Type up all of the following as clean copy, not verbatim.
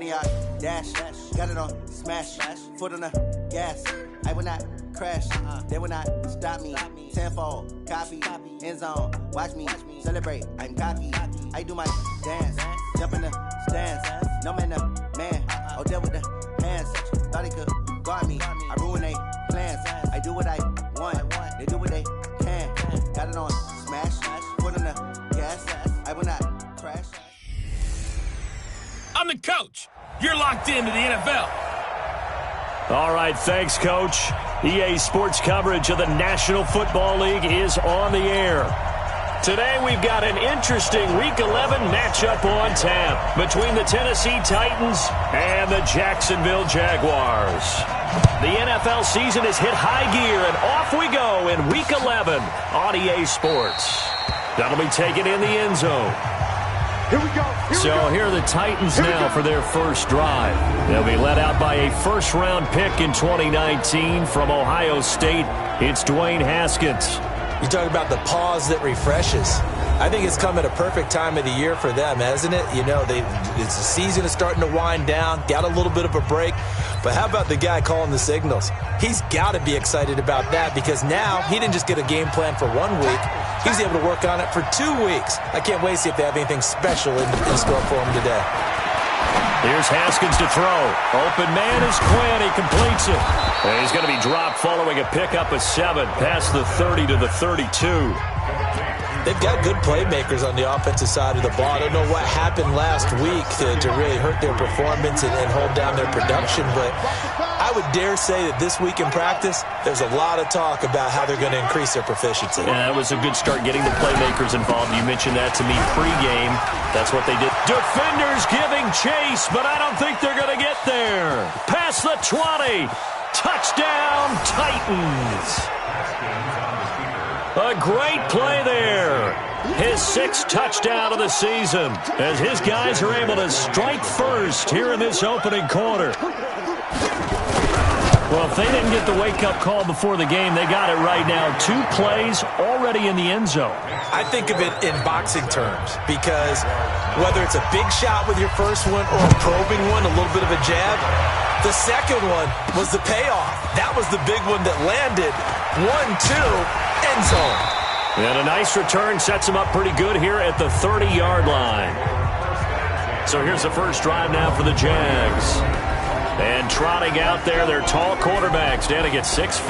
Pontiac, dash, got it on, smash, foot on the gas. I will not crash, they will not stop me. Tenfold, copy, end zone, watch me celebrate. I'm cocky, I do my dance, jump in the stands. No man, man, oh, there with the hands. Thought he could guard me, I ruin they plans. I do what I want, they do what they can. Got it on, smash, foot on the gas. I will not crash. I'm the coach. You're locked into the NFL. All right, thanks, Coach. EA Sports coverage of the National Football League is on the air. Today we've got an interesting Week 11 matchup on tap between the Tennessee Titans and the Jacksonville Jaguars. The NFL season has hit high gear, and off we go in Week 11 on EA Sports. That'll be taken in the end zone. Here we go. Here are the Titans now for their first drive. They'll be led out by a first-round pick in 2019 from Ohio State. It's Dwayne Haskins. You talk about the pause that refreshes. I think it's come at a perfect time of the year for them, hasn't it? You know, the season is starting to wind down, got a little bit of a break. But how about the guy calling the signals? He's got to be excited about that because now he didn't just get a game plan for 1 week. He was able to work on it for 2 weeks. I can't wait to see if they have anything special in store for him today. Here's Haskins to throw. Open man is Quinn. He completes it. And he's going to be dropped following a pickup of 7 past the 30 to the 32. They've got good playmakers on the offensive side of the ball. I don't know what happened last week to really hurt their performance and hold down their production, but I would dare say that this week in practice, there's a lot of talk about how they're going to increase their proficiency. Yeah, that was a good start getting the playmakers involved. You mentioned that to me pregame. That's what they did. Defenders giving chase, but I don't think they're going to get there. Past the 20. Touchdown, Titans. A great play there. His 6th touchdown of the season as his guys are able to strike first here in this opening quarter. Well, if they didn't get the wake-up call before the game, they got it right now. 2 plays already in the end zone. I think of it in boxing terms because whether it's a big shot with your first one or a probing one, a little bit of a jab, the second one was the payoff. That was the big one that landed. 1-2, end zone. And a nice return sets him up pretty good here at the 30-yard line. So here's the first drive now for the Jags. And trotting out there, their tall quarterback standing at 6'5".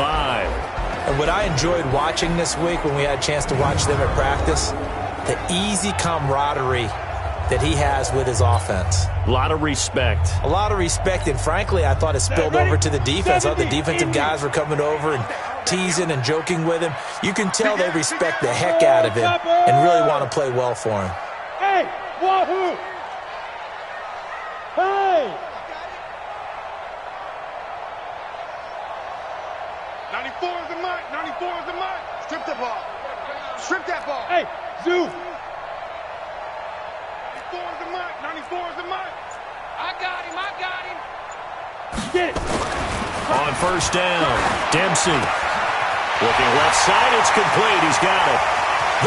And what I enjoyed watching this week when we had a chance to watch them at practice, the easy camaraderie that he has with his offense. A lot of respect. A lot of respect, and frankly, I thought it spilled over to the defense. I thought the defensive guys were coming over and teasing and joking with him. You can tell they respect the heck out of him and really want to play well for him. Hey, wahoo! Hey! 94 is the mark. 94 is the mark. Strip the ball. Strip that ball. Hey, Zoo. 94 is the mark. 94 is the mark. I got him. Get it. On first down, Dempsey. Looking left side, it's complete. He's got it.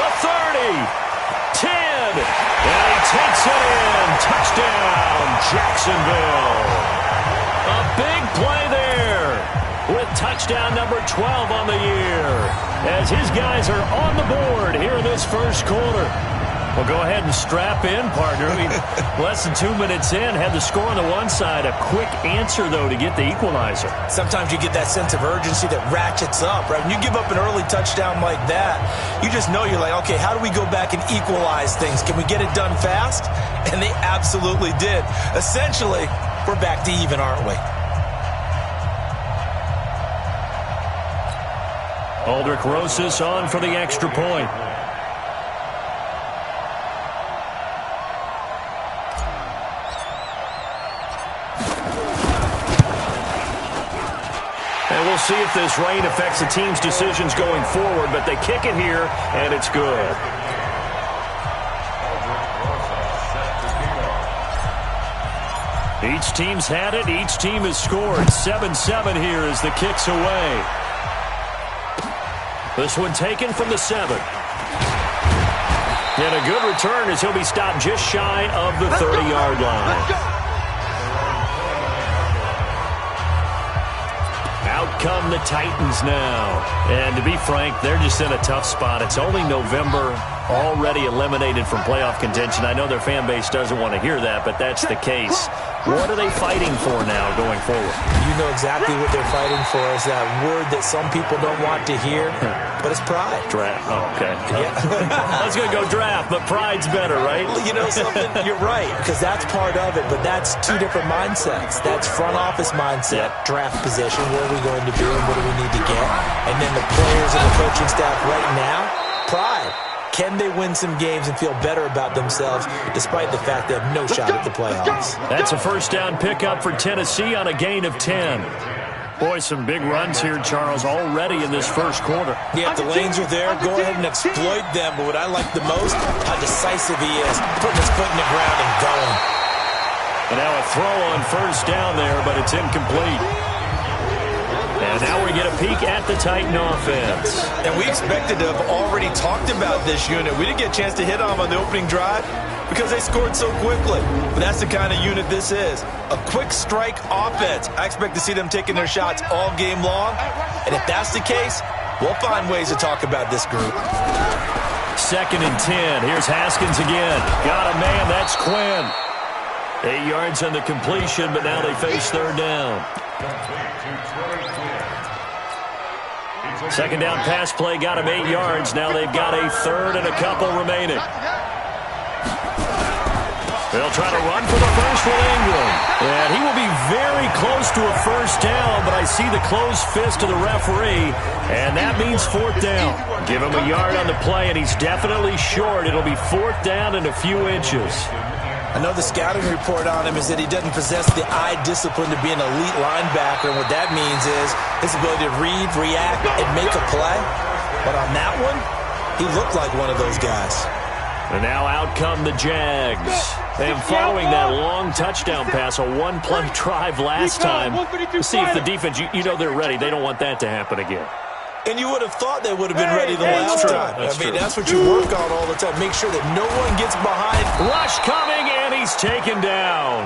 The 30. 10. And he takes it in. Touchdown, Jacksonville. A big play there with touchdown number 12 on the year as his guys are on the board here in this first quarter. Well, go ahead and strap in, partner. I mean, less than 2 minutes in, had the score on the one side. A quick answer, though, to get the equalizer. Sometimes you get that sense of urgency that ratchets up, right? When you give up an early touchdown like that, you just know you're like, okay, how do we go back and equalize things? Can we get it done fast? And they absolutely did. Essentially, we're back to even, aren't we? Aldrick Rosas on for the extra point. And we'll see if this rain affects the team's decisions going forward, but they kick it here, and it's good. Each team's had it. Each team has scored. 7-7 here as the kick's away. This one taken from the 7. And a good return as he'll be stopped just shy of the 30-yard line. the Titans now. And to be frank, they're just in a tough spot. It's only November, already eliminated from playoff contention. I know their fan base doesn't want to hear that, but that's the case. What are they fighting for now going forward? You know exactly what they're fighting for. Is that word that some people don't want to hear, but it's pride. Draft. Oh, okay. Yeah. I was going to go draft, but pride's better, right? Well, you know something? You're right, because that's part of it, but that's two different mindsets. That's front office mindset, draft position, where are we going to be and what do we need to get? And then the players and the coaching staff right now, pride. Can they win some games and feel better about themselves despite the fact they have no shot at the playoffs? That's a first down pickup for Tennessee on a gain of 10. Boy, some big runs here, Charles, already in this first quarter. Yeah, if the lanes are there, go ahead and exploit them. But what I like the most, how decisive he is, putting his foot in the ground and going. And now a throw on first down there, but it's incomplete. And now we get a peek at the Titan offense. And we expected to have already talked about this unit. We didn't get a chance to hit on them on the opening drive because they scored so quickly. But that's the kind of unit this is. A quick strike offense. I expect to see them taking their shots all game long. And if that's the case, we'll find ways to talk about this group. 2nd and 10. Here's Haskins again. Got a man. That's Quinn. 8 yards on the completion, but now they face third down. Second down pass play got him 8 yards. Now they've got a third and a couple remaining. They'll try to run for the first with Ingram. And he will be very close to a first down, but I see the closed fist of the referee, and that means fourth down. Give him a yard on the play, and he's definitely short. It'll be fourth down and a few inches. I know the scouting report on him is that he doesn't possess the eye discipline to be an elite linebacker, and what that means is his ability to read, react, and make a play. But on that one, he looked like one of those guys. And now out come the Jags. And following that long touchdown pass, a one-play drive last time, see if the defense, you know they're ready. They don't want that to happen again. And you would have thought they would have been ready the last time. That's what you work on all the time. Make sure that no one gets behind. Rush coming, and he's taken down.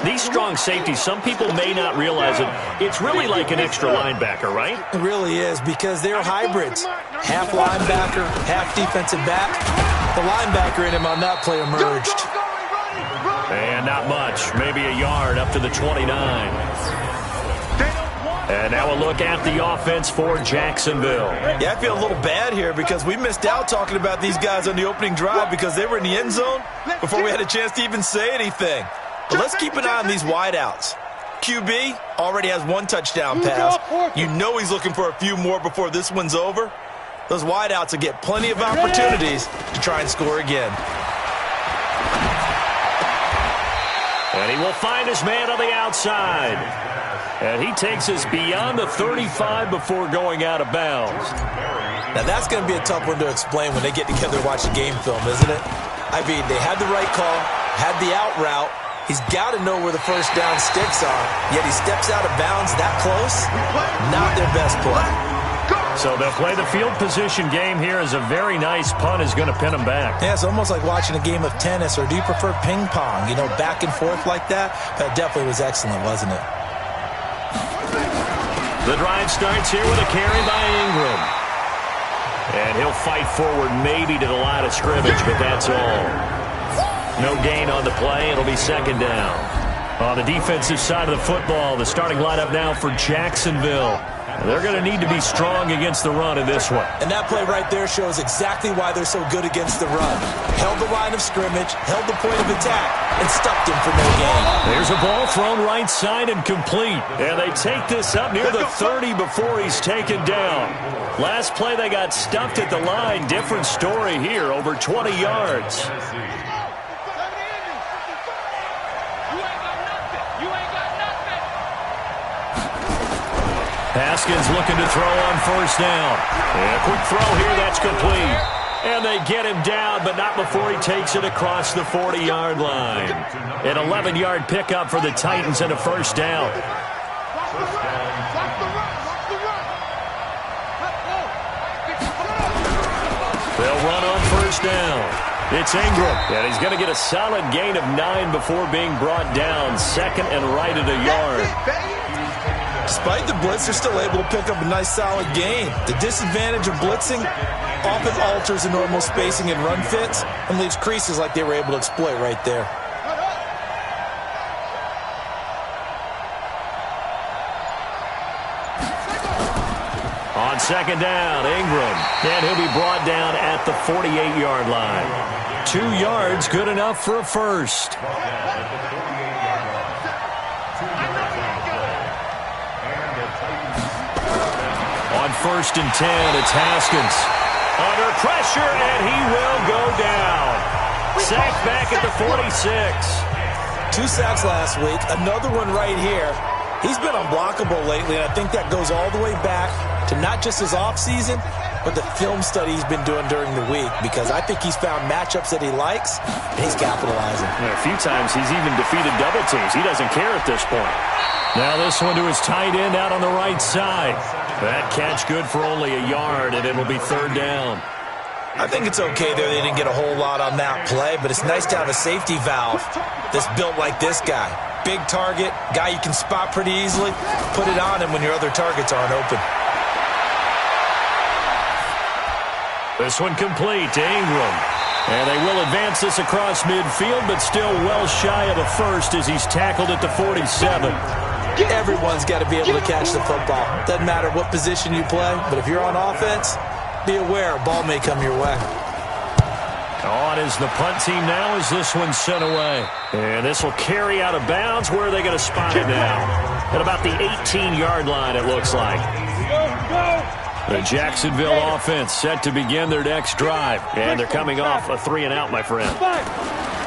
These strong safeties, some people may not realize it. It's really like an extra linebacker, right? It really is, because they're hybrids. Half linebacker, half defensive back. The linebacker in him on that play emerged. And not much. Maybe a yard up to the 29. And now a look at the offense for Jacksonville. Yeah, I feel a little bad here because we missed out talking about these guys on the opening drive because they were in the end zone before we had a chance to even say anything. But let's keep an eye on these wideouts. QB already has one touchdown pass. You know he's looking for a few more before this one's over. Those wideouts will get plenty of opportunities to try and score again. And he will find his man on the outside. And he takes us beyond the 35 before going out of bounds. Now that's going to be a tough one to explain when they get together and watch the game film, isn't it? I mean, they had the right call, had the out route. He's got to know where the first down sticks are, yet he steps out of bounds that close. Not their best play. So they'll play the field position game here as a very nice punt is going to pin them back. Yeah, it's almost like watching a game of tennis, or do you prefer ping pong? You know, back and forth like that? That definitely was excellent, wasn't it? The drive starts here with a carry by Ingram. And he'll fight forward maybe to the line of scrimmage, but that's all. No gain on the play. It'll be second down. On the defensive side of the football, the starting lineup now for Jacksonville. They're going to need to be strong against the run in this one. And that play right there shows exactly why they're so good against the run. Held the line of scrimmage, held the point of attack, and stuffed him for no gain. There's a ball thrown right side and complete. And they take this up near the 30 before he's taken down. Last play they got stuffed at the line. Different story here, over 20 yards. Haskins looking to throw on first down. And a quick throw here, that's complete. And they get him down, but not before he takes it across the 40-yard line. An 11-yard pickup for the Titans and a first down. They'll run on first down. It's Ingram. And he's going to get a solid gain of 9 before being brought down. Second and right at a yard. Despite the blitz, they're still able to pick up a nice solid gain. The disadvantage of blitzing often alters the normal spacing and run fits and leaves creases like they were able to exploit right there. On second down, Ingram. And he'll be brought down at the 48-yard line. 2 yards, good enough for a first. On first and 10, it's Haskins. Under pressure, and he will go down. Sacked back at the 46. 2 sacks last week, another one right here. He's been unblockable lately, and I think that goes all the way back to not just his offseason, but the film study he's been doing during the week, because I think he's found matchups that he likes, and he's capitalizing. A few times he's even defeated double teams. He doesn't care at this point. Now this one to his tight end out on the right side. That catch good for only a yard, and it'll be third down. I think it's okay there. They didn't get a whole lot on that play, but it's nice to have a safety valve that's built like this guy. Big target, guy you can spot pretty easily. Put it on him when your other targets aren't open. This one complete to Ingram. And they will advance this across midfield, but still well shy of a first as he's tackled at the 47. Everyone's got to be able to catch the football. Doesn't matter what position you play, but if you're on offense, be aware a ball may come your way. On is the punt team now as this one's sent away. And this will carry out of bounds. Where are they going to spot it now? At about the 18-yard line, it looks like. The Jacksonville offense set to begin their next drive. And they're coming off a 3-and-out, my friend. I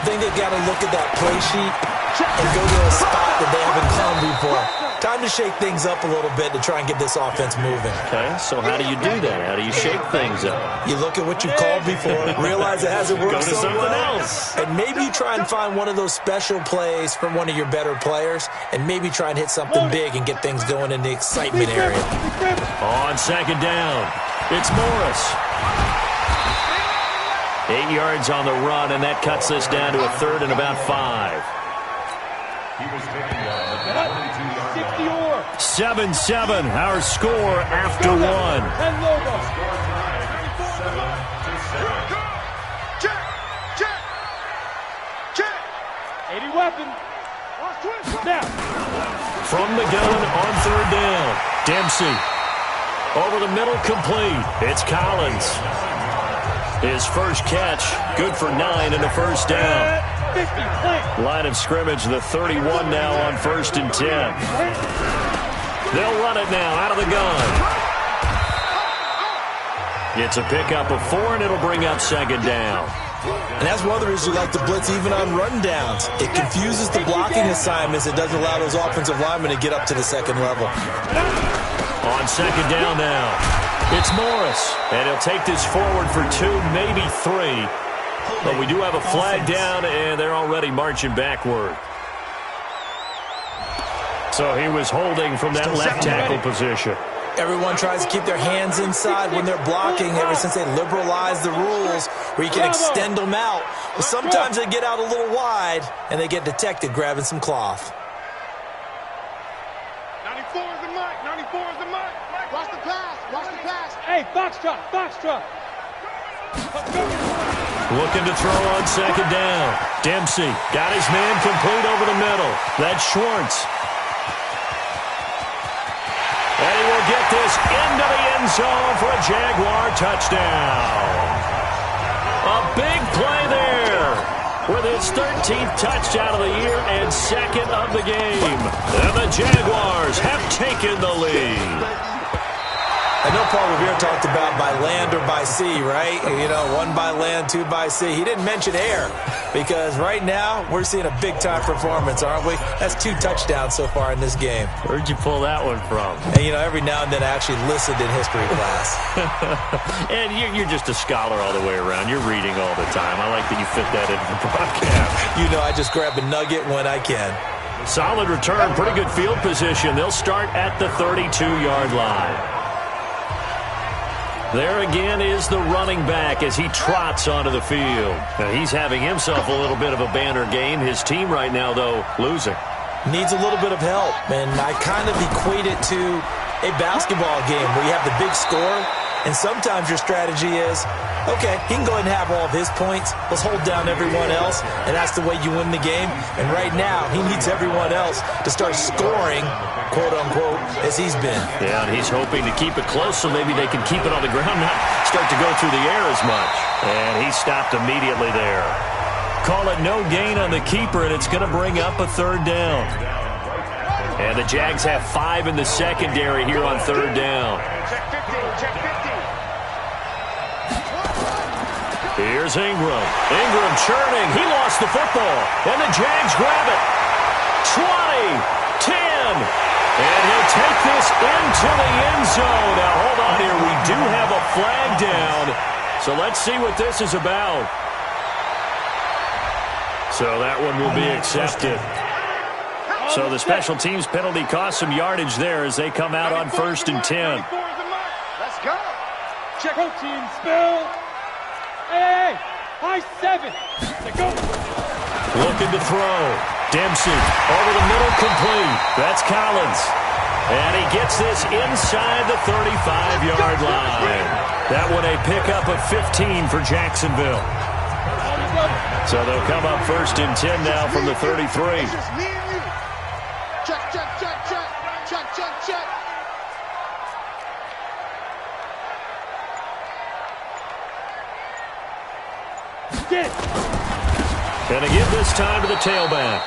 think they've got to look at that play sheet and go to a spot that they haven't gone before. Time to shake things up a little bit to try and get this offense moving. Okay, so how do you do that? How do you shake things up? You look at what you've called before, realize it hasn't worked Go to so something well, else. and maybe you try and find one of those special plays from one of your better players, and maybe try and hit something big and get things going in the excitement area. On second down, it's Morris. 8 yards on the run, and that cuts this down to a third and about 5. 7-7, our score after 1. From the gun on third down, Dempsey. Over the middle, complete. It's Collins. His first catch, good for 9 and a first down. Line of scrimmage, the 31 now on first and 10. They'll run it now out of the gun. It's a pickup of 4, and it'll bring up second down. And that's one of the reasons you like to blitz even on run downs. It confuses the blocking assignments. It doesn't allow those offensive linemen to get up to the second level. On second down now, it's Morris. And he'll take this forward for 2, maybe 3. But we do have a flag down, and they're already marching backward. So he was holding from that left tackle position. Everyone tries to keep their hands inside when they're blocking ever since they liberalized the rules where you can extend them out. But sometimes they get out a little wide, and they get detected grabbing some cloth. 94 is the mic. 94 is the mic. Watch the pass. Watch the pass. Hey, box truck. Looking to throw on second down. Dempsey got his man complete over the middle. That's Schwartz. And he will get this into the end zone for a Jaguar touchdown. A big play there with his 13th touchdown of the year and second of the game. And the Jaguars have taken the lead. I know Paul Revere talked about by land or by sea, right? You know, 1 by land, 2 by sea. He didn't mention air because right now we're seeing a big-time performance, aren't we? That's 2 touchdowns so far in this game. Where'd you pull that one from? And, you know, every now and then I actually listened in history class. And you're just a scholar all the way around. You're reading all the time. I like that you fit that into the broadcast. You know, I just grab a nugget when I can. Solid return, pretty good field position. They'll start at the 32-yard line. There again is the running back as he trots onto the field. Now, he's having himself a little bit of a banner game. His team right now, though, losing. Needs a little bit of help, and I kind of equate it to a basketball game where you have the big score, and sometimes your strategy is, okay, he can go ahead and have all of his points. Let's hold down everyone else, and that's the way you win the game. And right now, he needs everyone else to start scoring, quote-unquote, as he's been. Yeah, and he's hoping to keep it close so maybe they can keep it on the ground, not start to go through the air as much. And he stopped immediately there. Call it no gain on the keeper, and it's going to bring up a third down. And the Jags have 5 in the secondary here on third down. Check 50, check 50. Here's Ingram. Ingram churning. He lost the football. And the Jags grab it. 20, 10. And he'll take this into the end zone. Now, hold on here. We do have a flag down. So let's see what this is about. So that one will be accepted. So the special teams penalty cost some yardage there as they come out on 1st and 10. Let's go. Check out team spill. Hey, high 7. Let's go. Looking to throw. Dempsey over the middle, complete. That's Collins. And he gets this inside the 35-yard line. That one a pickup of 15 for Jacksonville. So they'll come up 1st and 10 now from the 33. It's just me and you. Check, check, check, check. Check, check, check. Get. Gonna give this time to the tailback.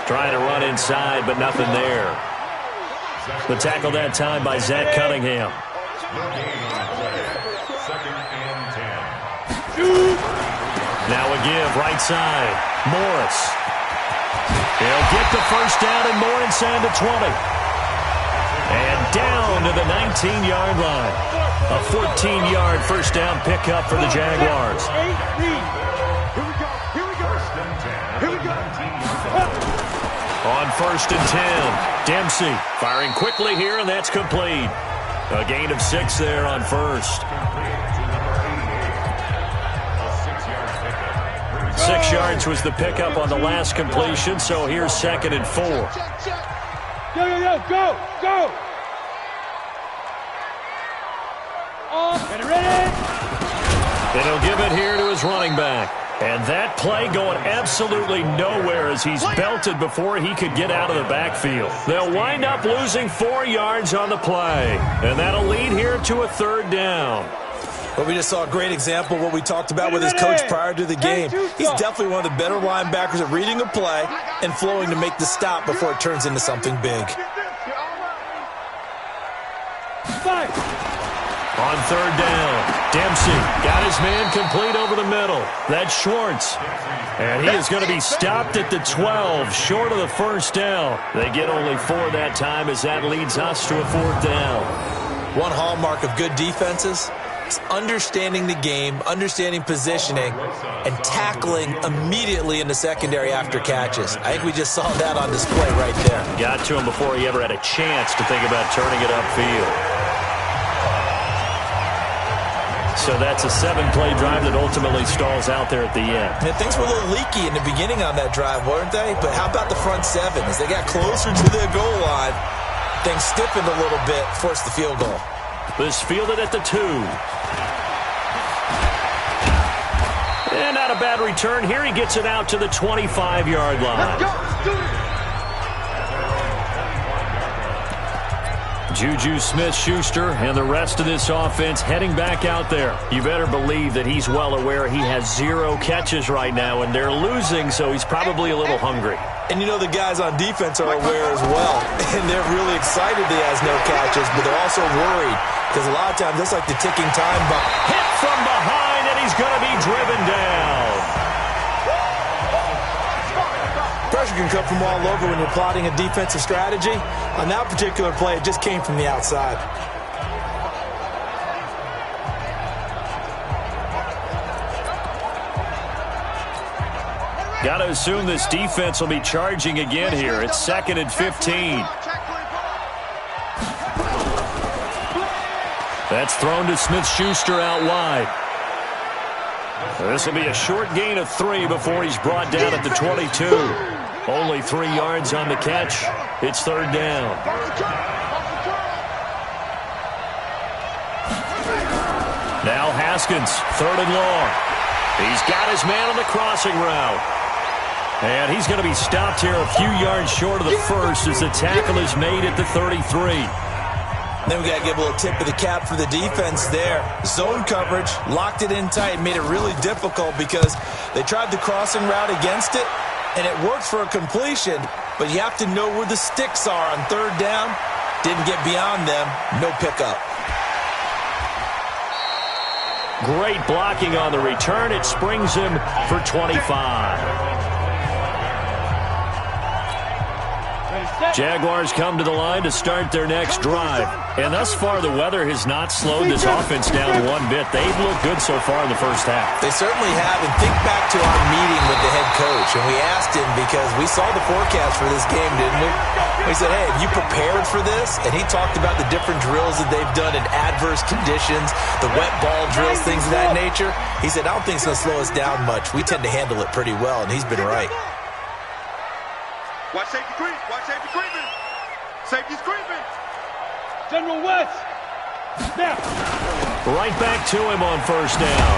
Trying to run inside, but nothing there. The tackle that time by Zach Cunningham. Now a give, right side. Morris. He'll get the first down and more inside the 20. And down to the 19-yard line. A 14-yard first down pickup for the Jaguars. Here we go. Here we go. Here we go. On 1st and 10, Dempsey firing quickly here, and that's complete. A gain of 6 there on 1st. 6 yards was the pickup on the last completion, so here's 2nd and 4. Go. Go. Get ready. And he'll give it here to his running back. And that play going absolutely nowhere as he's belted before he could get out of the backfield. They'll wind up losing 4 yards on the play. And that'll lead here to a 3rd down. Well, we just saw a great example of what we talked about with his coach prior to the game. He's definitely one of the better linebackers at reading a play and flowing to make the stop before it turns into something big. On 3rd down, Dempsey got his man complete over the middle. That's Schwartz. And he is going to be stopped at the 12, short of the first down. They get only 4 that time as that leads us to a 4th down. One hallmark of good defenses is understanding the game, understanding positioning, and tackling immediately in the secondary after catches. I think we just saw that on display right there. Got to him before he ever had a chance to think about turning it upfield. So that's a 7-play drive that ultimately stalls out there at the end. And things were a little leaky in the beginning on that drive, weren't they? But how about the front 7? As they got closer to their goal line, things stiffened a little bit, forced the field goal. This fielded at the 2. And not a bad return. Here he gets it out to the 25-yard line. Let's go. Let's do it. Juju Smith-Schuster and the rest of this offense heading back out there. You better believe that he's well aware he has 0 catches right now, and they're losing, so he's probably a little hungry. And you know the guys on defense are aware as well, and they're really excited that he has no catches, but they're also worried because a lot of times that's like the ticking time bomb. Hit from behind, and he's going to be driven down. Pressure can come from all over when you're plotting a defensive strategy. On that particular play, it just came from the outside. Got to assume this defense will be charging again here. It's 2nd and 15. That's thrown to Smith-Schuster out wide. This will be a short gain of 3 before he's brought down at the 22. Only 3 yards on the catch. It's third down. Now Haskins, third and long. He's got his man on the crossing route. And he's going to be stopped here a few yards short of the first as the tackle is made at the 33. Then we got to give a little tip of the cap for the defense there. Zone coverage, locked it in tight, made it really difficult because they tried the crossing route against it, and it worked for a completion, but you have to know where the sticks are on third down. Didn't get beyond them, no pickup. Great blocking on the return. It springs him for 25. Jaguars come to the line to start their next drive. And thus far, the weather has not slowed this offense down one bit. They've looked good so far in the first half. They certainly have. And think back to our meeting with the head coach. And we asked him because we saw the forecast for this game, didn't we? We said, hey, have you prepared for this? And he talked about the different drills that they've done in adverse conditions, the wet ball drills, things of that nature. He said, I don't think it's going to slow us down much. We tend to handle it pretty well, and he's been right. Watch safety creep. Watch safety creeping. Safety's creeping. General West. Snap. Right back to him on first down.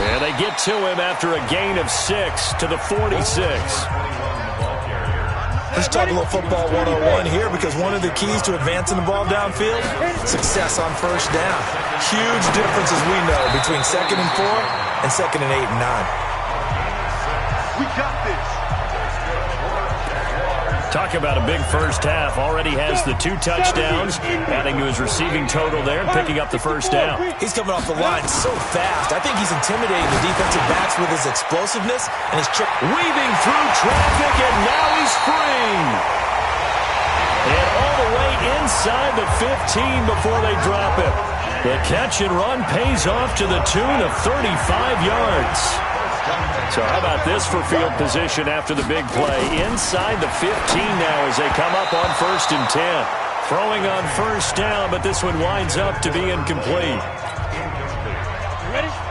And they get to him after a gain of 6 to the 46. Let's talk a little football 101 here because one of the keys to advancing the ball downfield, success on first down. Huge difference, as we know, between 2nd and 4 and 2nd and 8 and 9. We got this. Talk about a big first half. Already has the 2 touchdowns, adding to his receiving total there and picking up the first down. He's coming off the line so fast. I think he's intimidating the defensive backs with his explosiveness and his chip. Weaving through traffic, and now he's free. And all the way inside the 15 before they drop it. The catch and run pays off to the tune of 35 yards. So how about this for field position after the big play? Inside the 15 now as they come up on 1st and 10. Throwing on first down, but this one winds up to be incomplete.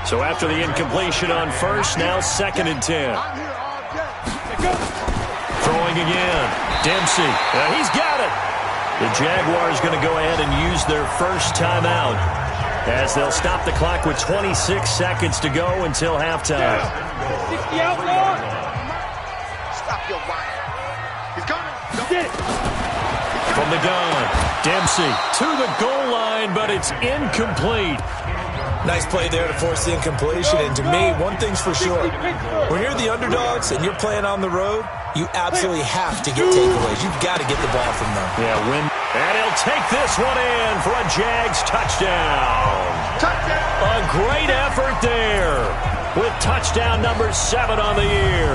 So after the incompletion on first, now 2nd and 10. Throwing again. Dempsey. He's got it. The Jaguars going to go ahead and use their first timeout as they'll stop the clock with 26 seconds to go until halftime. 60 outlaw. Stop your whine. He's coming. Get it. From the gun, Dempsey to the goal line, but it's incomplete. Nice play there to force the incompletion. And to me, one thing's for sure. When you're the underdogs and you're playing on the road, you absolutely have to get takeaways. You've got to get the ball from them. Yeah, and he'll take this one in for a Jags touchdown. A great effort there with touchdown number 7 on the year.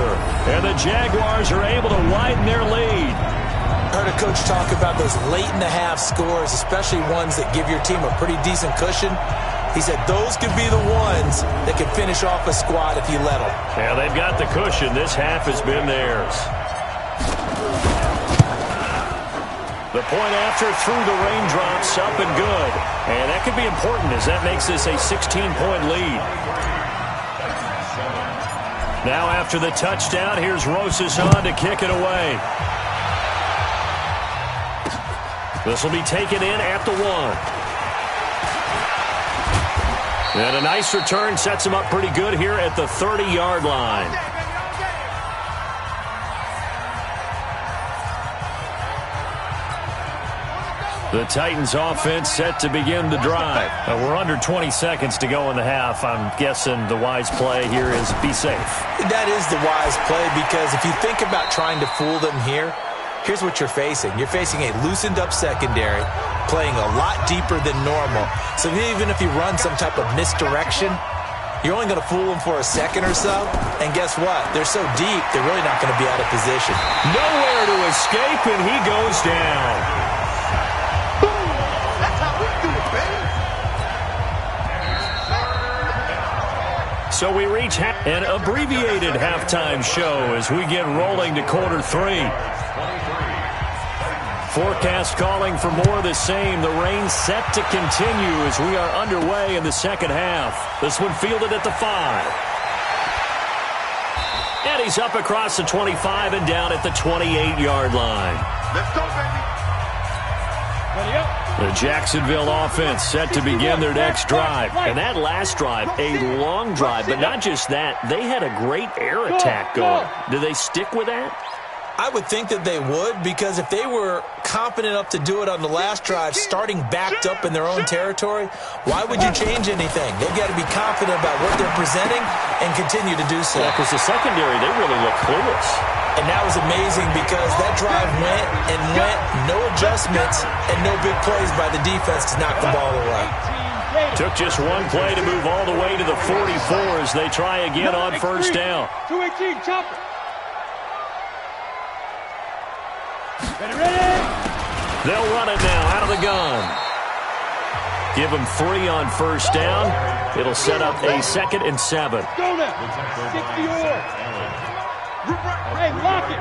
And the Jaguars are able to widen their lead. I heard a coach talk about those late-in-the-half scores, especially ones that give your team a pretty decent cushion. He said those could be the ones that can finish off a squad if you let them. Yeah, they've got the cushion. This half has been theirs. The point after through the raindrops, up and good. And that could be important as that makes this a 16-point lead. Now after the touchdown, here's Rosas on to kick it away. This will be taken in at the 1. And a nice return sets him up pretty good here at the 30-yard line. The Titans offense set to begin the drive. We're under 20 seconds to go in the half. I'm guessing the wise play here is be safe. That is the wise play because if you think about trying to fool them here, here's what you're facing. You're facing a loosened up secondary, playing a lot deeper than normal. So even if you run some type of misdirection, you're only going to fool them for a second or so. And guess what? They're so deep, they're really not going to be out of position. Nowhere to escape, and he goes down. That's how we do it, baby. So we reach an abbreviated halftime show as we get rolling to quarter 3. Forecast calling for more of the same. The rain set to continue as we are underway in the second half. This one fielded at the 5. And he's up across the 25 and down at the 28-yard line. Let's go, baby. Ready up. The Jacksonville offense set to begin their next drive. And that last drive, a long drive, but not just that. They had a great air attack going. Do they stick with that? I would think that they would, because if they were confident enough to do it on the last drive, starting backed up in their own territory, why would you change anything? They've got to be confident about what they're presenting and continue to do so. Yeah, because the secondary, they really look clueless. And that was amazing because that drive went and went, no adjustments, and no big plays by the defense to knock the ball away. Took just one play to move all the way to the 44 as they try again on first down. 218, chopper. Ready. They'll run it now out of the gun. Give them 3 on first down. It'll set up a 2nd and 7. Go now. 60 or. Hey, lock it.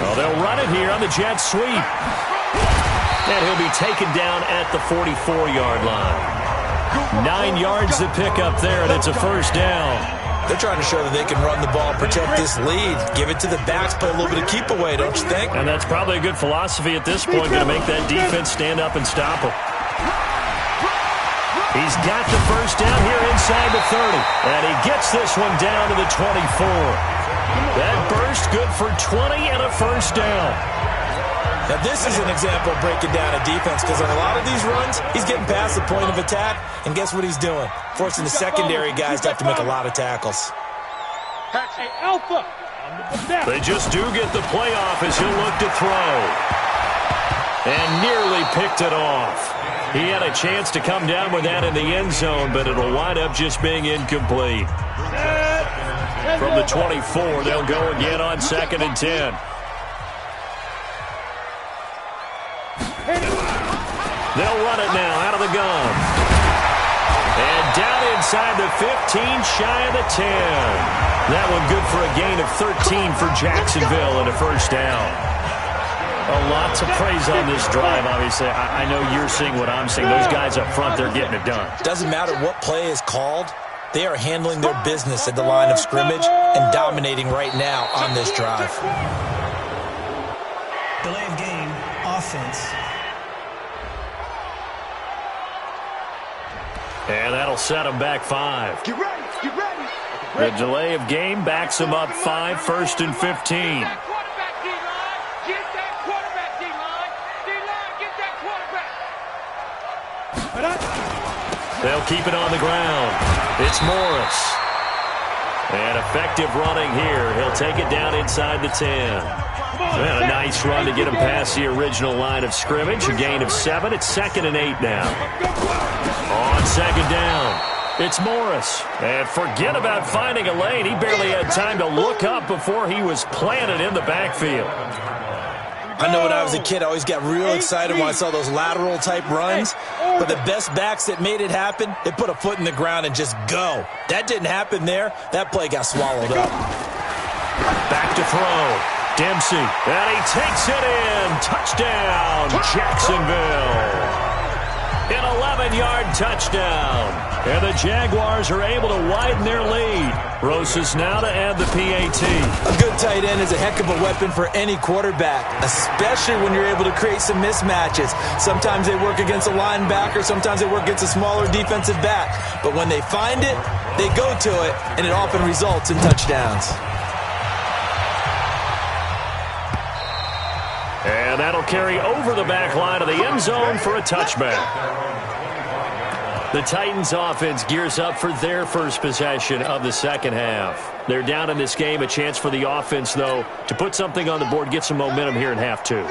Oh, they'll run it here on the jet sweep. And he'll be taken down at the 44-yard line. 9 yards to pick up there, and it's a first down. They're trying to show that they can run the ball, protect this lead, give it to the backs, play a little bit of keep away, don't you think? And that's probably a good philosophy at this point, going to make that defense stand up and stop them. He's got the first down here inside the 30, and he gets this one down to the 24. That burst good for 20 and a first down. Now, this is an example of breaking down a defense, because on a lot of these runs, he's getting past the point of attack, and guess what he's doing? Forcing the secondary guys to have to make a lot of tackles. Hey, Alpha. They just do get the playoff as he'll look to throw. And nearly picked it off. He had a chance to come down with that in the end zone, but it'll wind up just being incomplete. From the 24, they'll go again on 2nd and 10. They'll run it now out of the gun. And down inside the 15, shy of the 10. That one good for a gain of 13 for Jacksonville and a first down. Lots of praise on this drive, obviously. I know you're seeing what I'm seeing. Those guys up front, they're getting it done. Doesn't matter what play is called. They are handling their business at the line of scrimmage and dominating right now on this drive. Delay of game, offense. And that'll set him back 5. Get ready. Get ready. The delay of game backs him up 5, 1st and 15. Quarterback, D-line. Get that quarterback, D-line. D-line, get that quarterback. They'll keep it on the ground. It's Morris. And effective running here. He'll take it down inside the 10. And a nice run to get him past the original line of scrimmage. A gain of 7. It's 2nd and 8 now. On 2nd down, it's Morris. And forget about finding a lane. He barely had time to look up before he was planted in the backfield. I know when I was a kid, I always got real excited when I saw those lateral-type runs. But the best backs that made it happen, they put a foot in the ground and just go. That didn't happen there. That play got swallowed up. Back to throw. Dempsey, and he takes it in. Touchdown, Jacksonville. An 11-yard touchdown. And the Jaguars are able to widen their lead. Rosas now to add the PAT. A good tight end is a heck of a weapon for any quarterback, especially when you're able to create some mismatches. Sometimes they work against a linebacker. Sometimes they work against a smaller defensive back. But when they find it, they go to it, and it often results in touchdowns. And that'll carry over the back line of the end zone for a touchback. The Titans offense gears up for their first possession of the second half. They're down in this game. A chance for the offense, though, to put something on the board, get some momentum here in half 2.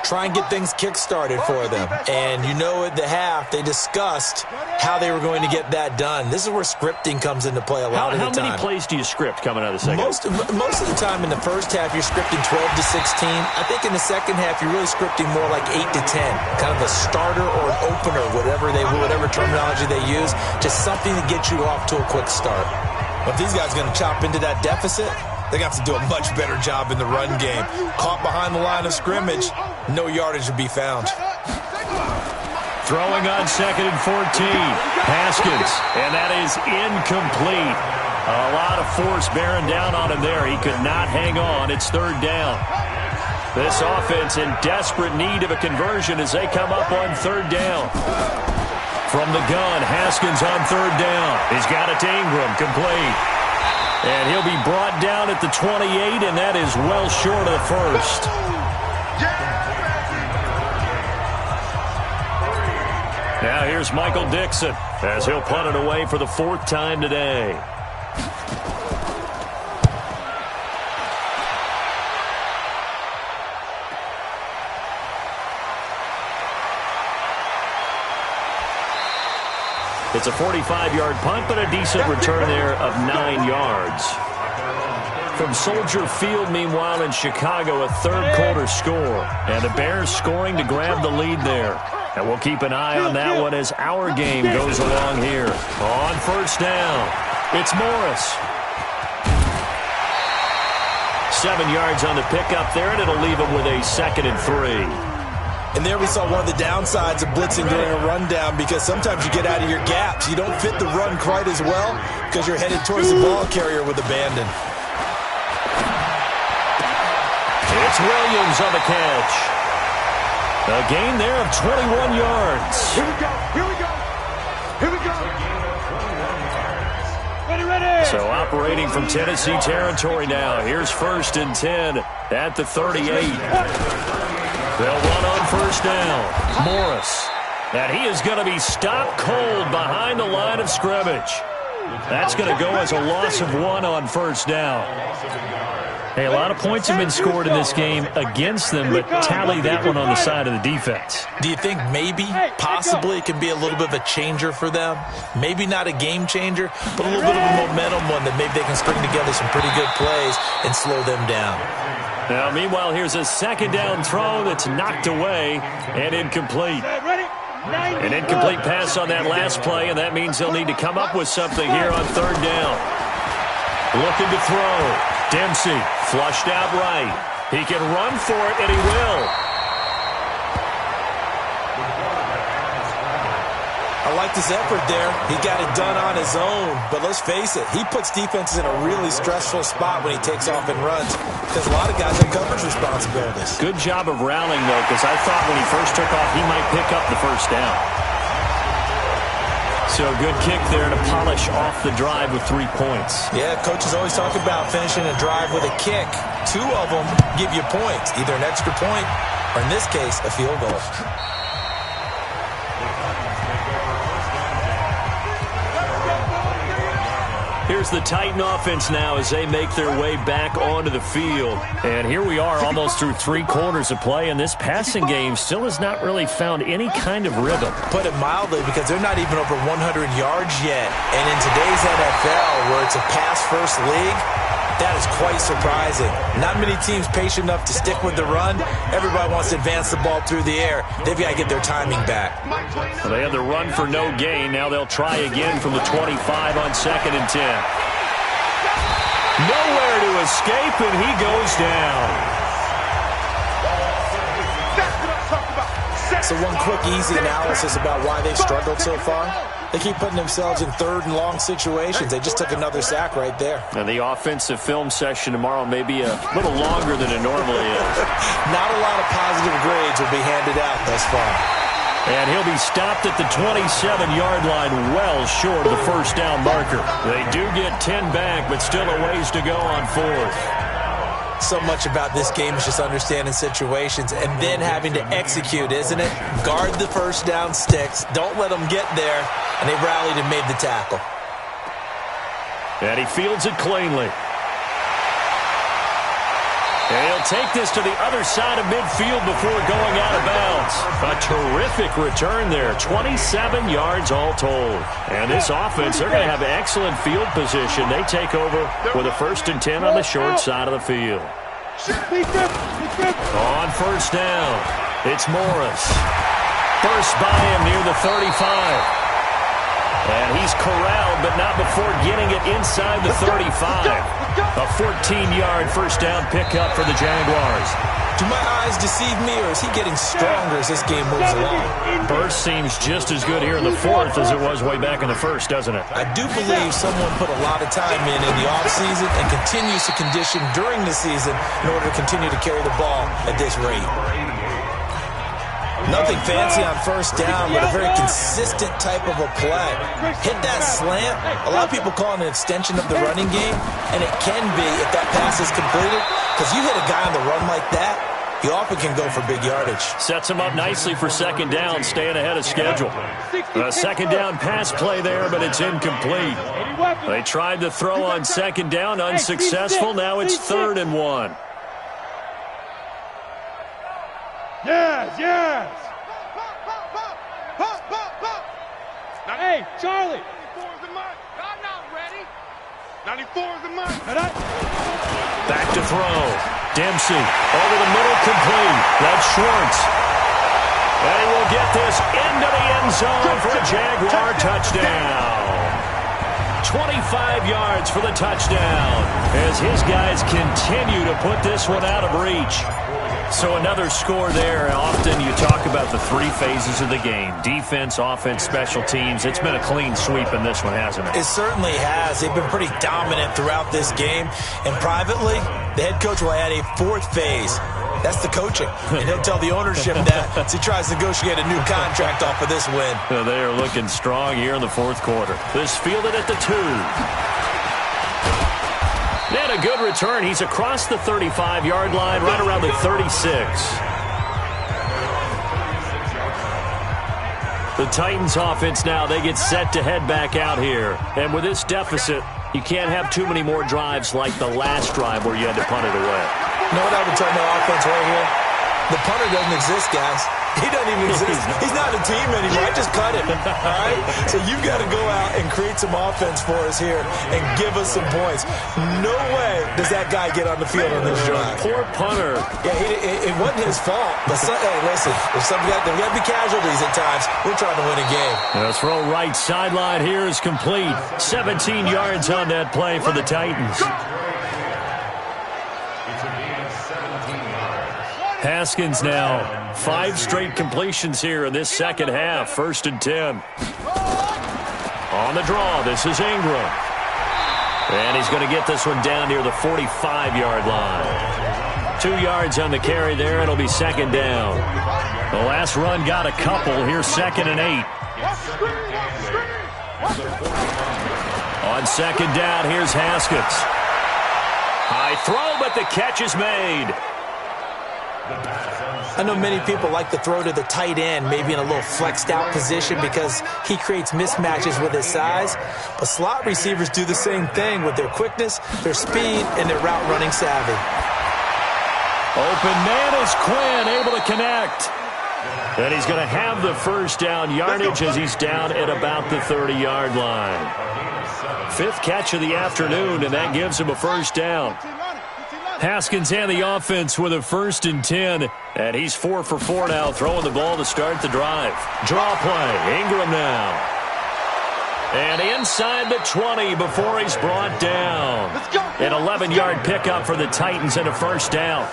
Try and get things kick-started for them. And you know at the half, they discussed how they were going to get that done. This is where scripting comes into play a lot of the time. How many plays do you script coming out of the second? Most of the time in the first half, you're scripting 12 to 16. I think in the second half, you're really scripting more like 8 to 10. Kind of a starter or an opener, whatever terminology they use. Just something to get you off to a quick start. But if these guys are going to chop into that deficit, They're going to have to do a much better job in the run game. Caught behind the line of scrimmage, no yardage to be found. Throwing on 2nd and 14. Haskins, and that is incomplete. A lot of force bearing down on him there. He could not hang on. It's 3rd down. This offense in desperate need of a conversion as they come up on 3rd down. From the gun, Haskins on 3rd down. He's got it to Ingram, complete. And he'll be brought down at the 28, and that is well short of the first. Now here's Michael Dixon as he'll punt it away for the 4th time today. It's a 45-yard punt, but a decent return there of 9 yards. From Soldier Field, meanwhile, in Chicago, a 3rd quarter score. And the Bears scoring to grab the lead there. And we'll keep an eye on that one as our game goes along here. On 1st down, it's Morris. 7 yards on the pickup there, and it'll leave him with a 2nd and 3. And there we saw one of the downsides of blitzing during a rundown, because sometimes you get out of your gaps. You don't fit the run quite as well because you're headed towards the ball carrier with abandon. It's Williams on the catch. A gain there of 21 yards. Here we go. Here we go. Here we go. Ready. So operating from Tennessee territory now. Here's 1st and 10 at the 38. They'll run on 1st down. Morris. And he is going to be stopped cold behind the line of scrimmage. That's going to go as a loss of 1 on 1st down. Hey, a lot of points have been scored in this game against them, but tally that one on the side of the defense. Do you think maybe, possibly, it can be a little bit of a changer for them? Maybe not a game changer, but a little bit of a momentum one that maybe they can string together some pretty good plays and slow them down. Now, meanwhile, here's a 2nd down throw that's knocked away and incomplete. An incomplete pass on that last play, and that means they'll need to come up with something here on 3rd down. Looking to throw. Dempsey flushed out right. He can run for it, and he will. I liked his effort there. He got it done on his own. But let's face it, he puts defenses in a really stressful spot when he takes off and runs, because a lot of guys have coverage responsibilities. Good job of rallying, though, because I thought when he first took off, he might pick up the 1st down. So good kick there to polish off the drive with 3 points. Yeah, coaches always talk about finishing a drive with a kick. 2 of them give you points, either an extra point or, in this case, a field goal. Here's the Titan offense now as they make their way back onto the field. And here we are almost through 3 quarters of play, and this passing game still has not really found any kind of rhythm. Put it mildly, because they're not even over 100 yards yet. And in today's NFL, where it's a pass-first league, that is quite surprising. Not many teams patient enough to stick with the run. Everybody wants to advance the ball through the air. They've got to get their timing back. Well, they had the run for no gain. Now they'll try again from the 25 on 2nd and 10. Nowhere to escape, and he goes down. So one quick, easy analysis about why they've struggled so far. They keep putting themselves in 3rd and long situations. They just took another sack right there. And the offensive film session tomorrow may be a little longer than it normally is. Not a lot of positive grades will be handed out thus far. And he'll be stopped at the 27-yard line, well short of the 1st down marker. They do get 10 back, but still a ways to go on 4th. So much about this game is just understanding situations and then having to execute, isn't it? Guard the 1st down sticks. Don't let them get there. And they rallied and made the tackle. And he fields it cleanly. And he'll take this to the other side of midfield before going out of bounds. A terrific return there. 27 yards all told. And this offense, they're going to have excellent field position. They take over with a 1st and 10 on the short side of the field. On 1st down, it's Morris. First by him near the 35. And he's corralled, but not before getting it inside the 35. A 14-yard first down pickup for the Jaguars. Do my eyes deceive me, or is he getting stronger as this game moves along? Burst seems just as good here in the fourth as it was way back in the first, doesn't it? I do believe someone put a lot of time in the offseason and continues to condition during the season in order to continue to carry the ball at this rate. Nothing fancy on first down, but a very consistent type of a play. Hit that slant. A lot of people call it an extension of the running game, and it can be if that pass is completed, because you hit a guy on the run like that, he often can go for big yardage. Sets him up nicely for second down, staying ahead of schedule. A second down pass play there, but it's incomplete. They tried to throw on second down, unsuccessful. Now it's 3rd and 1. Yes! Hey, Charlie! 94 is the mark. I'm not ready. 94 is the mark. Back to throw. Dempsey over the middle, complete. That's Schwartz. And he will get this into the end zone for a Jaguar touchdown. 25 yards for the touchdown as his guys continue to put this one out of reach. So another score there. Often you talk about the 3 phases of the game. Defense, offense, special teams. It's been a clean sweep in this one, hasn't it? It certainly has. They've been pretty dominant throughout this game. And privately, the head coach will add a 4th phase. That's the coaching. And he'll tell the ownership that as he tries to negotiate a new contract off of this win. They are looking strong here in the 4th quarter. This fielded at the 2. And a good return. He's across the 35-yard line, right around the 36. The Titans offense now, they get set to head back out here. And with this deficit, you can't have too many more drives like the last drive where you had to punt it away. You know what I would tell my offense right here? The punter doesn't exist, guys. He doesn't even exist. He's not a team anymore. I just cut him. All right? So you've got to go out and create some offense for us here and give us some points. No way does that guy get on the field on this drive. Poor punter. Yeah, it wasn't his fault. But hey, listen, there's got to be casualties at times. We're trying to win a game. The throw right sideline here is complete. 17 yards on that play for the Titans. Haskins now 5 straight completions here in this second half. 1st and 10. On the draw, this is Ingram. And he's going to get this one down near the 45-yard line. 2 yards on the carry there. It'll be 2nd down. The last run got a couple. Here's 2nd and 8. On 2nd down, here's Haskins. High throw, but the catch is made. I know many people like to throw to the tight end, maybe in a little flexed out position because he creates mismatches with his size. But slot receivers do the same thing with their quickness, their speed, and their route running savvy. Open man is Quinn, able to connect. And he's going to have the first down yardage as he's down at about the 30-yard line. 5th catch of the afternoon, and that gives him a first down. Haskins and the offense with a 1st and 10. And he's 4 for 4 now, throwing the ball to start the drive. Draw play. Ingram now. And inside the 20 before he's brought down. An 11-yard pickup for the Titans and a first down.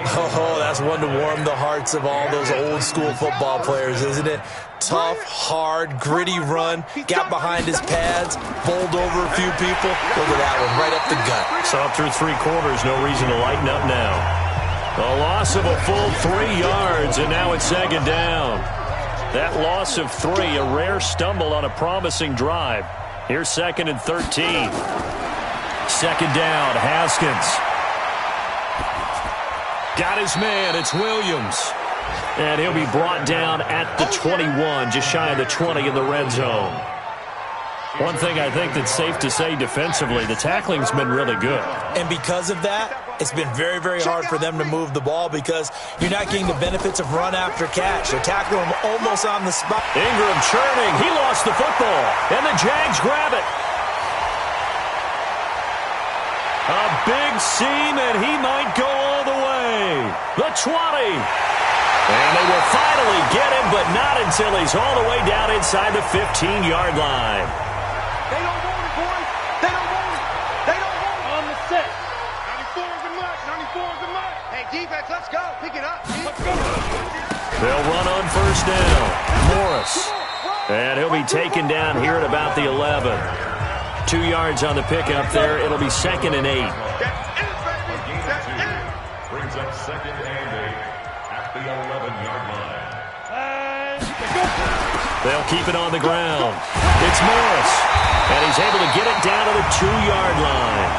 Oh, that's one to warm the hearts of all those old-school football players, isn't it? Tough, hard, gritty run. Got behind his pads, bowled over a few people. Look at that one, right up the gut. Saw through 3 quarters, no reason to lighten up now. A loss of a full 3 yards, and now it's 2nd down. That loss of 3, a rare stumble on a promising drive. Here's 2nd and 13. 2nd down, Haskins. Got his man, it's Williams. And he'll be brought down at the 21, just shy of the 20 in the red zone. One thing I think that's safe to say defensively, the tackling's been really good. And because of that, it's been very, very hard for them to move the ball because you're not getting the benefits of run after catch. They're tackling him almost on the spot. Ingram churning. He lost the football. And the Jags grab it. A big seam, and he might go all the way. The 20. And they will finally get him, but not until he's all the way down inside the 15-yard line. They don't want it, boys. They don't want it. They don't want it. On the set. 94's the mark. Hey, defense, let's go. Pick it up. They'll run on first down. Morris. And he'll be taken down here at about the 11. 2 yards on the pickup there. It'll be 2nd and 8. Brings up 2nd and 8 at the 11-yard line. They'll keep it on the ground. It's Morris. And he's able to get it down to the 2-yard line.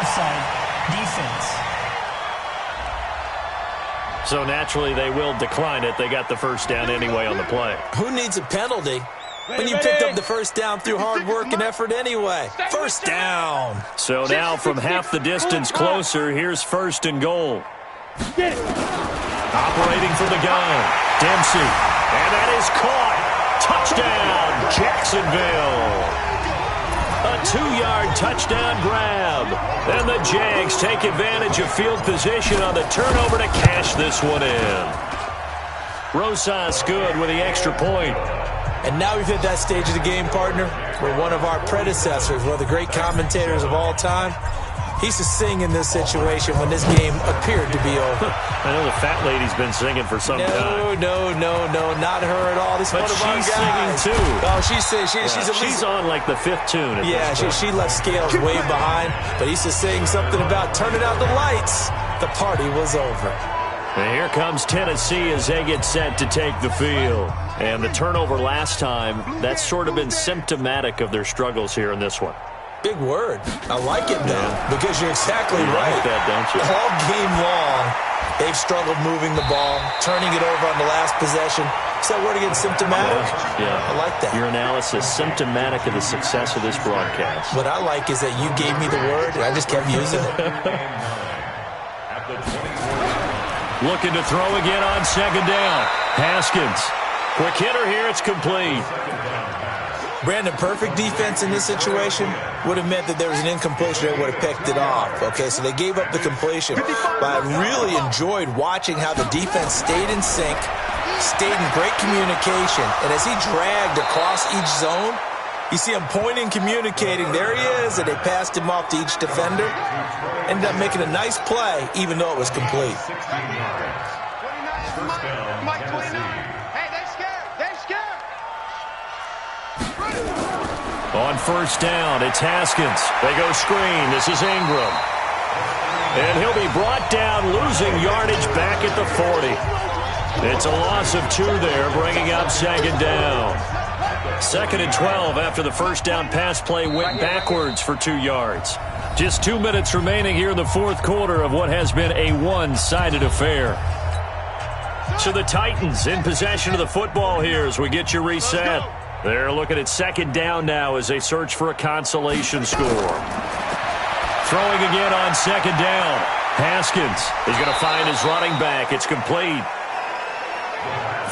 Offside. Defense. So naturally they will decline it. They got the first down anyway on the play. Who needs a penalty when you picked up the first down through hard work and effort anyway? First down. So now from half the distance closer, here's 1st and goal. Operating from the gun, Dempsey. And that is caught. Touchdown, Jacksonville. A 2-yard touchdown grab. And the Jags take advantage of field position on the turnover to cash this one in. Rosas good with the extra point. And now we've hit that stage of the game, partner, where one of our predecessors, one of the great commentators of all time, he used to sing in this situation when this game appeared to be over. I know the fat lady's been singing for some time. No, not her at all. This is but one of our guys. She's singing too. Oh, she's on like the 5th tune. Yeah, she left Scales way behind, but he used to sing something about turning out the lights. The party was over. And here comes Tennessee as they get set to take the field. And the turnover last time, that's sort of been symptomatic of their struggles here in this one. Big word. I like it, though, because you're exactly right. Like that, don't you? All game long, they've struggled moving the ball, turning it over on the last possession. Is that word again, symptomatic? Yeah. I like that. Your analysis, symptomatic of the success of this broadcast. What I like is that you gave me the word, and I just kept using it. Looking to throw again on 2nd down. Haskins. Quick hitter here. It's complete. Brandon, perfect defense in this situation would have meant that there was an incompletion that would have picked it off. Okay, so they gave up the completion. But I really enjoyed watching how the defense stayed in sync, stayed in great communication. And as he dragged across each zone, you see him pointing, communicating. There he is, and they passed him off to each defender. Ended up making a nice play, even though it was complete. 29, Mike 29. Hey, they scared. They scared. On first down, it's Haskins. They go screen. This is Ingram. And he'll be brought down, losing yardage back at the 40. It's a loss of 2 there, bringing up 2nd down. 2nd and 12 after the first down pass play went backwards for 2 yards. Just 2 minutes remaining here in the 4th quarter of what has been a one-sided affair. So the Titans in possession of the football here as we get you reset. They're looking at 2nd down now as they search for a consolation score. Throwing again on 2nd down. Haskins is going to find his running back. It's complete.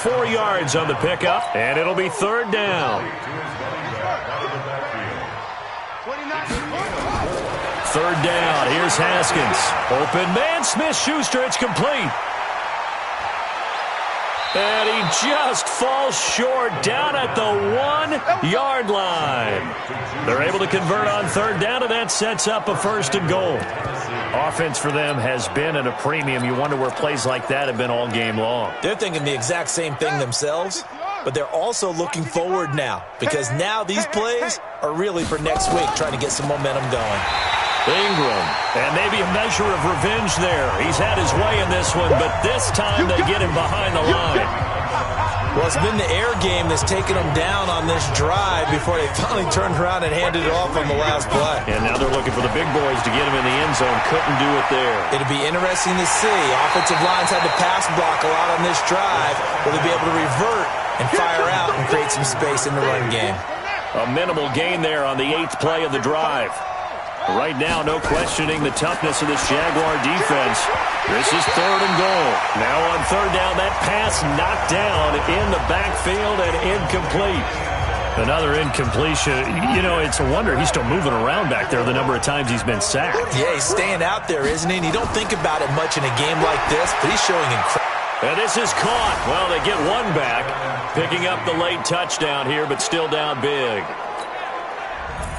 4 yards on the pickup, and it'll be 3rd down. 3rd down. Here's Haskins. Open man, Smith-Schuster. It's complete. And he just falls short down at the 1-yard line. They're able to convert on 3rd down, and that sets up a 1st and goal. Offense for them has been at a premium. You wonder where plays like that have been all game long. They're thinking the exact same thing themselves, but they're also looking forward now because now these plays are really for next week, trying to get some momentum going. Ingram, and maybe a measure of revenge there. He's had his way in this one, but this time they get him behind the line. Well, it's been the air game that's taken them down on this drive before they finally turned around and handed it off on the last play. And now they're looking for the big boys to get him in the end zone. Couldn't do it there. It'll be interesting to see. Offensive lines had to pass block a lot on this drive. Will they be able to revert and fire out and create some space in the run game? A minimal gain there on the 8th play of the drive. Right now, no questioning the toughness of this Jaguar defense. This is 3rd and goal. Now on 3rd down, that pass knocked down in the backfield and incomplete. Another incompletion. You know, it's a wonder he's still moving around back there the number of times he's been sacked. Yeah, he's staying out there, isn't he? And you don't think about it much in a game like this, but he's showing incredible. And this is caught. Well, they get one back, picking up the late touchdown here, but still down big.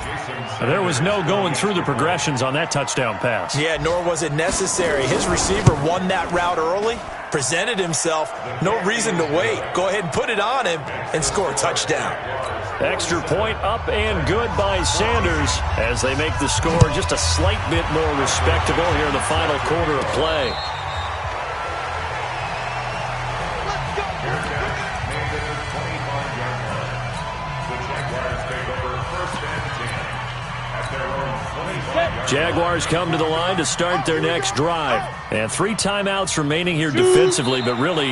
Jason There was no going through the progressions on that touchdown pass. Yeah, nor was it necessary. His receiver won that route early, presented himself, no reason to wait. Go ahead and put it on him and score a touchdown. Extra point up and good by Sanders as they make the score just a slight bit more respectable here in the final quarter of play. Jaguars come to the line to start their next drive. And 3 timeouts remaining here defensively, but really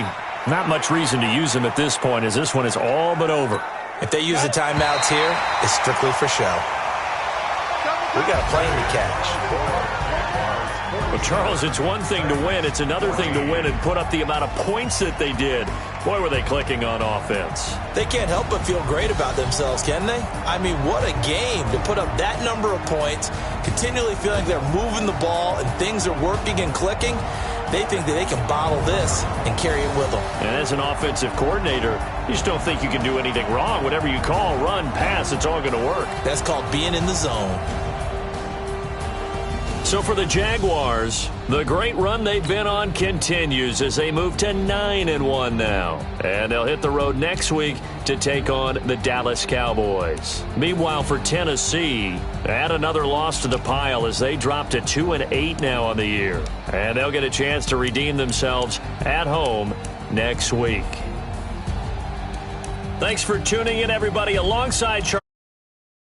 not much reason to use them at this point as this one is all but over. If they use the timeouts here, it's strictly for show. We got a plane to catch. Well, Charles, it's one thing to win. It's another thing to win and put up the amount of points that they did. Boy, were they clicking on offense. They can't help but feel great about themselves, can they? I mean, what a game to put up that number of points, continually feeling they're moving the ball and things are working and clicking. They think that they can bottle this and carry it with them. And as an offensive coordinator, you just don't think you can do anything wrong. Whatever you call, run, pass, it's all going to work. That's called being in the zone. So for the Jaguars, the great run they've been on continues as they move to 9-1 now. And they'll hit the road next week to take on the Dallas Cowboys. Meanwhile, for Tennessee, add another loss to the pile as they drop to 2-8 now on the year. And they'll get a chance to redeem themselves at home next week. Thanks for tuning in, everybody, alongside Charles.